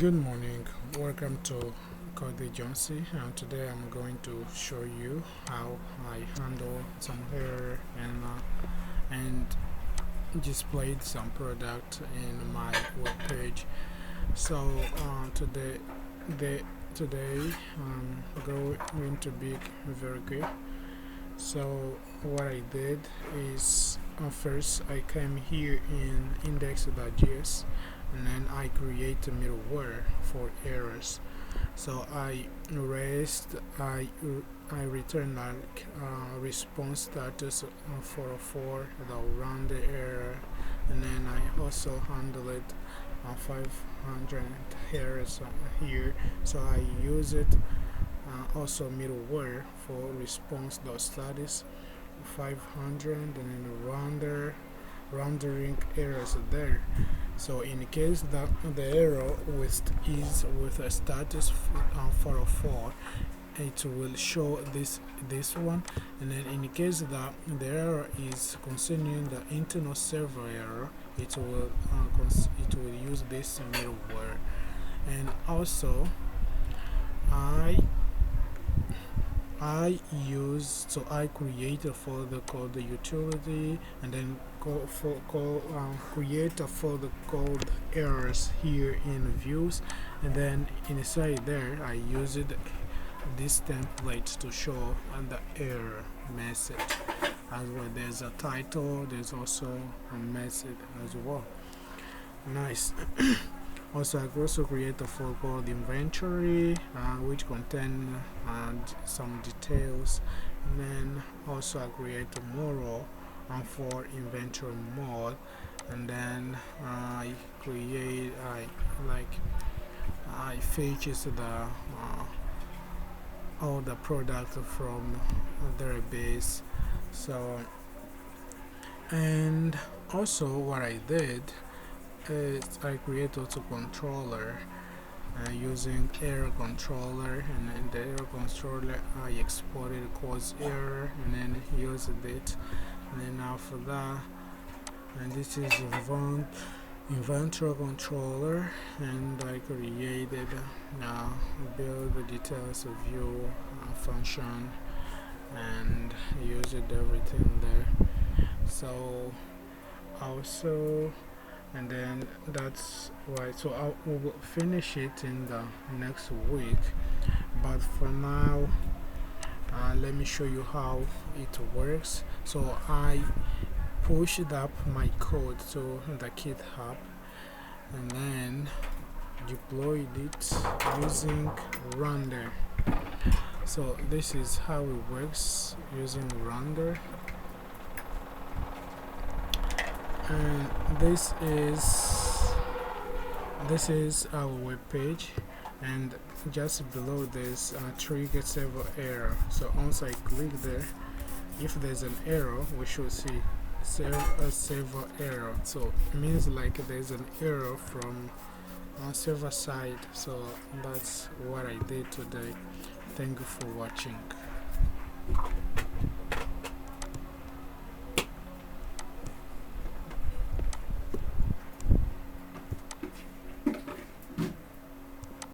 Good morning, welcome to Code Agency, and today I'm going to show you how I handle some error and displayed some product in my web page. So today I'm going to be very good. So what I did is first I came here in index.js, and then I create a middleware for errors. So I return like response status 404 that will run the error, and then I also handle it 500 errors here. So I use it also middleware for response.status 500, and then rendering errors there. So in case that the error is with a status 404, it will show this one, and then in case that the error is concerning the internal server error, it will use this middleware. And also I create a folder called the utility, and then create a folder called errors here in views, and then inside there I used this template to show the error message as well. There's a title, there's also a message as well. Nice. Also, I also create a folder called inventory, which contain some details, and then also I create a model for inventory mode, and then I fetches the all the product from a database. So, and also what I did is I create also controller using error controller, and in the error controller I exported cause error and then used it, and then after that, and this is inventory controller, and I created build the details of view function and used everything there. So also, and then that's why, so we will finish it in the next week, but for now let me show you how it works. So I pushed up my code to the GitHub, and then deployed it using render. So this is how it works using render, and this is our web page, and just below this trigger server error. So once I click there, if there's an error, we should see server error. So it means like there's an error from server side. So that's what I did today. Thank you for watching.